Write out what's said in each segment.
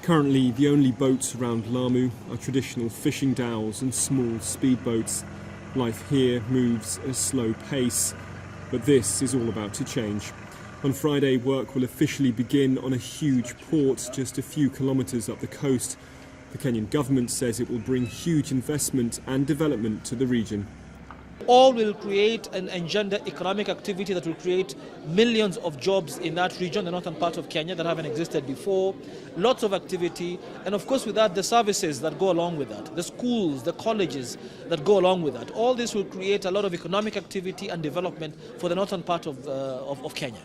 Currently, the only boats around Lamu are traditional fishing dhows and small speedboats. Life here moves at a slow pace, but this is all about to change. On Friday, work will officially begin on a huge port just a few kilometres up the coast. The Kenyan government says it will bring huge investment and development to the region. All will create and engender economic activity that will create millions of jobs in that region, the northern part of Kenya, that haven't existed before. Lots of activity, and of course with that the services that go along with that, the schools, the colleges that go along with that. All this will create a lot of economic activity and development for the northern part of Kenya.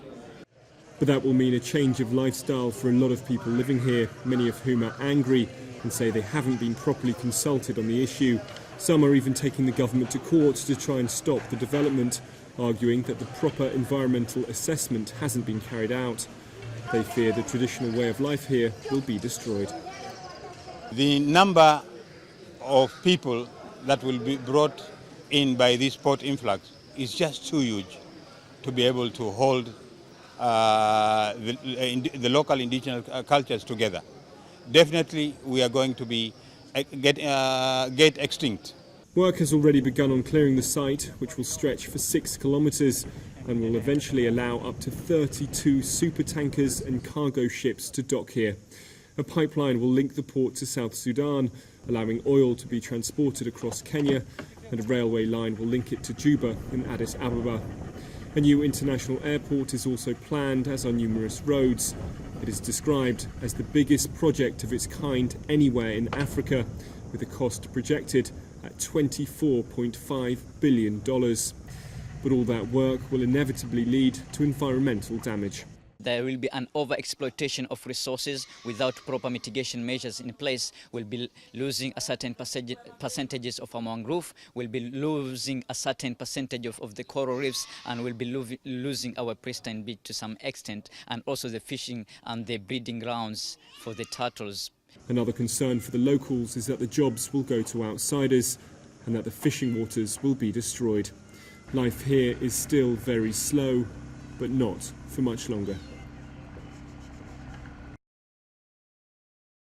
But that will mean a change of lifestyle for a lot of people living here, many of whom are angry and say they haven't been properly consulted on the issue. Some are even taking the government to court to try and stop the development, arguing that the proper environmental assessment hasn't been carried out. They fear the traditional way of life here will be destroyed. The number of people that will be brought in by this port influx is just too huge to be able to hold the local indigenous cultures together. Definitely we are going to be get extinct. Work has already begun on clearing the site, which will stretch for 6 kilometres and will eventually allow up to 32 supertankers and cargo ships to dock here. A pipeline will link the port to South Sudan, allowing oil to be transported across Kenya, and a railway line will link it to Juba in Addis Ababa. A new international airport is also planned, as are numerous roads. It is described as the biggest project of its kind anywhere in Africa, with a cost projected at $24.5 billion. But all that work will inevitably lead to environmental damage. There will be an over-exploitation of resources without proper mitigation measures in place. We'll be losing a certain percentages of our mangrove, we'll be losing a certain percentage of the coral reefs, and we'll be losing our pristine beach to some extent, and also the fishing and the breeding grounds for the turtles. Another concern for the locals is that the jobs will go to outsiders and that the fishing waters will be destroyed. Life here is still very slow, but not for much longer.